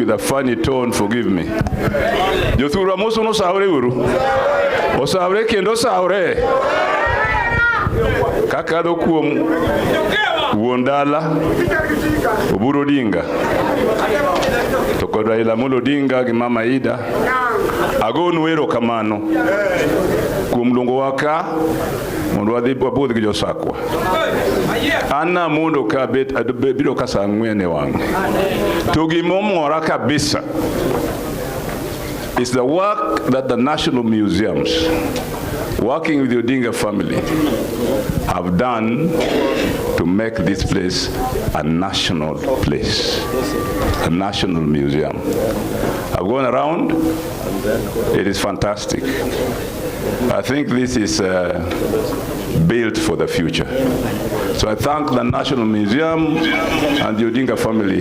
with a funny tone, forgive me. Jothura moso no saure uru. O saure kendo saure. Kakado kuom Wondala Oburu Odinga to kod Raila Amolo Odinga gi Mama Ida agonu erokamano kuom luongo waka mondo wadhi wabudh gi josakwa. Anna mondo ka biro ka saa 4 e wang'e. To gimomora kabisa is the work that the national museums, working with the Odinga family, have done to make this place a national place, a national museum. I've gone around, it is fantastic. I think this is built for the future. So I thank the National Museum and the Odinga family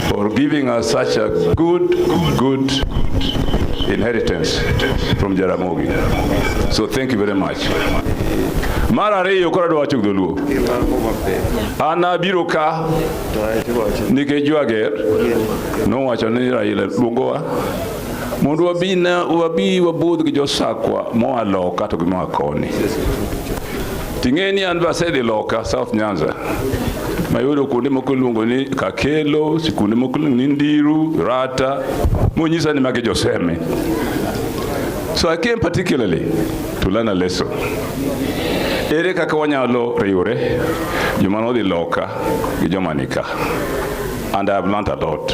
for giving us such a good inheritance from Jaramogi. So thank you very much. Mara reyo kora do wacho dholuo. Ana biro ka nikech Jwager no wacho ni Raila luongowa mondo wabi wabudh gi josakwa moa loka to gi moa koni. Ting'eni an basedi loka South Nyanza. Mayudo kuonde moko luongo ni Kakelo, sikunde moko ni Ndiru, Rata, monyisa ni magi joseme. So I came particularly to learn a lesson. Ere kaka wanyalo riwre joma nodhi loka gi joma nika. And I have learned a lot.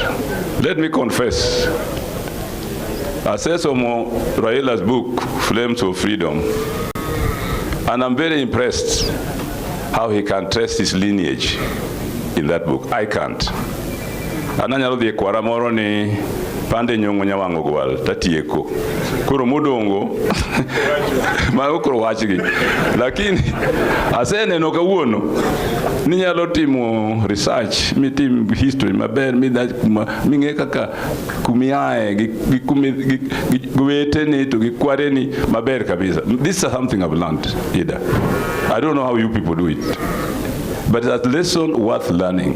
Let me confess. I said some Raila's book, Flames of Freedom, and I'm very impressed how he can trace his lineage in that book. I can't. Ananyalo dhi kwara moro ni pande Nyong'o nyawango gwal tatieko. Koro modongo ma okro wachgi. Lakini aseneno kawuono ni nyalo timo research, mitim history maber, ming'e kaka kumiae gi weteni to gi kwareni maber kabisa. This is something I've learned, Ida. I don't know how you people do it, but it's a lesson worth learning.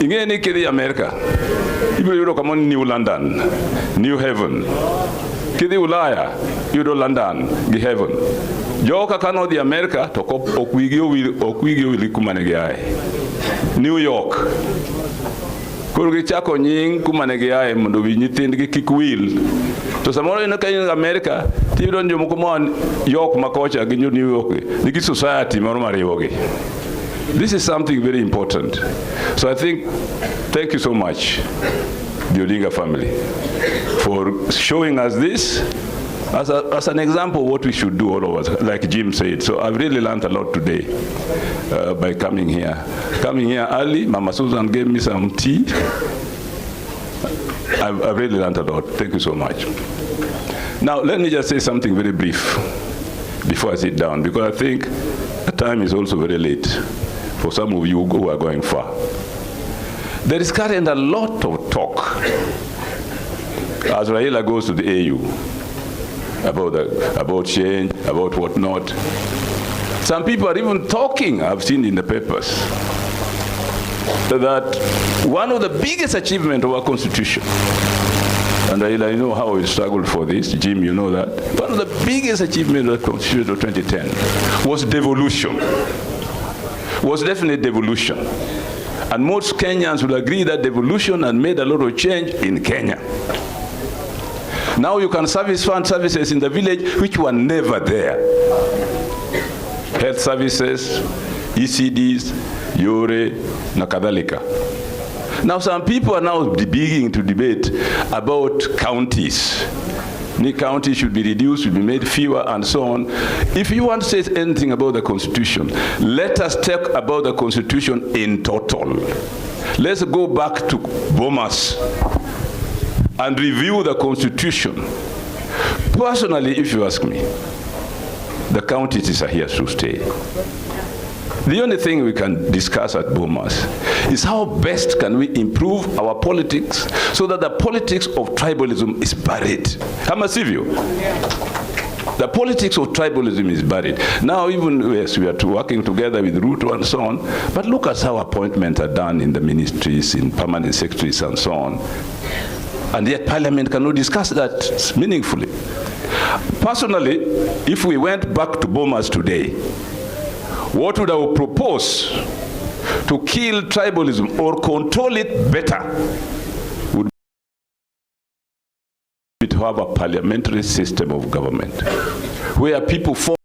Ing'e ni kidhi America, ibiro yudo kama New London, New Haven. Kidhi Ulaya, yudo London gi Heaven. Joka kano di America to okwigi owili kumane giae. New York. Koro gichako nying kumane giae mondo wi nyithindgi kik wil. To samoro ino ka in America, tiyudo jomoko mon York makocha gi New York nigi society moro mariwogi. This is something very important. So I think, thank you so much, the Odinga family, for showing us this as an example of what we should do all of us, like Jim said. So I've really learned a lot today by coming here. Coming here early, Mama Susan gave me some tea. I've really learned a lot. Thank you so much. Now, let me just say something very brief before I sit down, because I think the time is also very late for some of you who are going far. There is currently a lot of talk as Raila goes to the AU about change, about whatnot. Some people are even talking, I've seen in the papers, that one of the biggest achievements of our constitution, and Raila, you know how we struggled for this, Jim, you know that, one of the biggest achievements of the constitution of 2010 was devolution, was definitely devolution. And most Kenyans will agree that devolution had made a lot of change in Kenya. Now you can fund services in the village which were never there. Health services, ECDs, Yore, na kadhalika. Now some people are now beginning to debate about counties. New counties should be reduced, should be made fewer, and so on. If you want to say anything about the Constitution, let us talk about the Constitution in total. Let's go back to Bomas and review the Constitution. Personally, if you ask me, the counties are here to stay. The only thing we can discuss at Bomas is how best can we improve our politics so that the politics of tribalism is buried. Hamasivyo. The politics of tribalism is buried. Now, even yes, we are working together with Ruto and so on, but look at how appointments are done in the ministries, in permanent secretaries and so on. And yet Parliament cannot discuss that meaningfully. Personally, if we went back to Bomas today, what would I propose to kill tribalism or control it better would be to have a parliamentary system of government where people form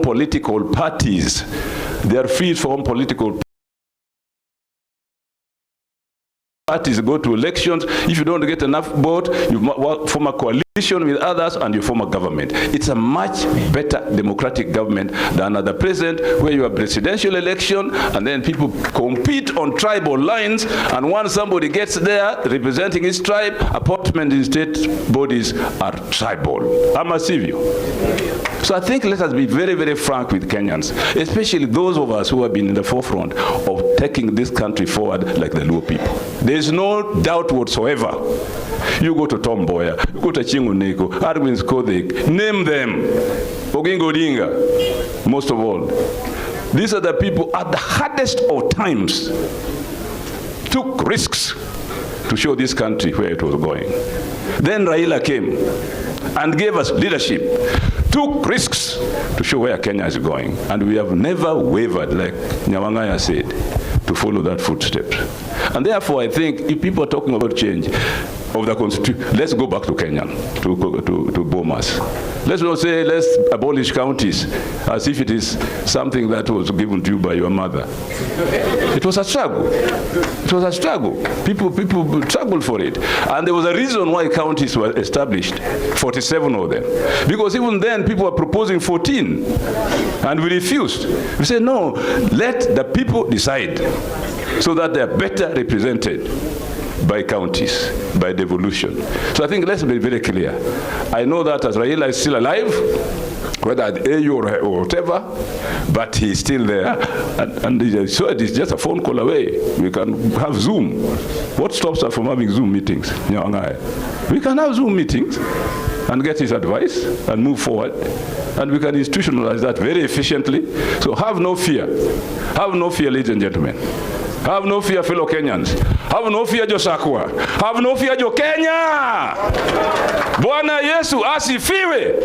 political parties. They are free from political parties, go to elections. If you don't get enough vote, you form a coalition with others and you form a government. It's a much better democratic government than at the present, where you have presidential election and then people compete on tribal lines, and once somebody gets there representing his tribe, appointment in state bodies are tribal. I'm a civil. So I think let us be very, very frank with Kenyans, especially those of us who have been in the forefront of taking this country forward like the Luo people. There is no doubt whatsoever. You go to Tom Mboya, you go to Chinguneko, Arwin Skodek, name them, Oginga Odinga, most of all. These are the people at the hardest of times took risks to show this country where it was going. Then Raila came and gave us leadership, took risks to show where Kenya is going. And we have never wavered, like Nyong'o said, to follow that footsteps. And therefore, I think if people are talking about change of the Constitution, let's go back to Kenya, to Bomas. Let's not say let's abolish counties as if it is something that was given to you by your mother. It was a struggle. It was a struggle. People struggled for it. And there was a reason why counties were established, 47 of them. Because even then, people were proposing 14. And we refused. We said, no, let the people decide so that they are better represented by counties, by devolution. So I think let's be very clear. I know that as Raila is still alive, whether at AU or whatever, but he's still there. And so it is just a phone call away. We can have Zoom. What stops us from having Zoom meetings? We can have Zoom meetings and get his advice and move forward. And we can institutionalize that very efficiently. So have no fear. Have no fear, ladies and gentlemen. Have no fear, fellow Kenyans. Have no fear, Josakwa. Have no fear, Jo Kenya. Bwana Yesu asifiwe.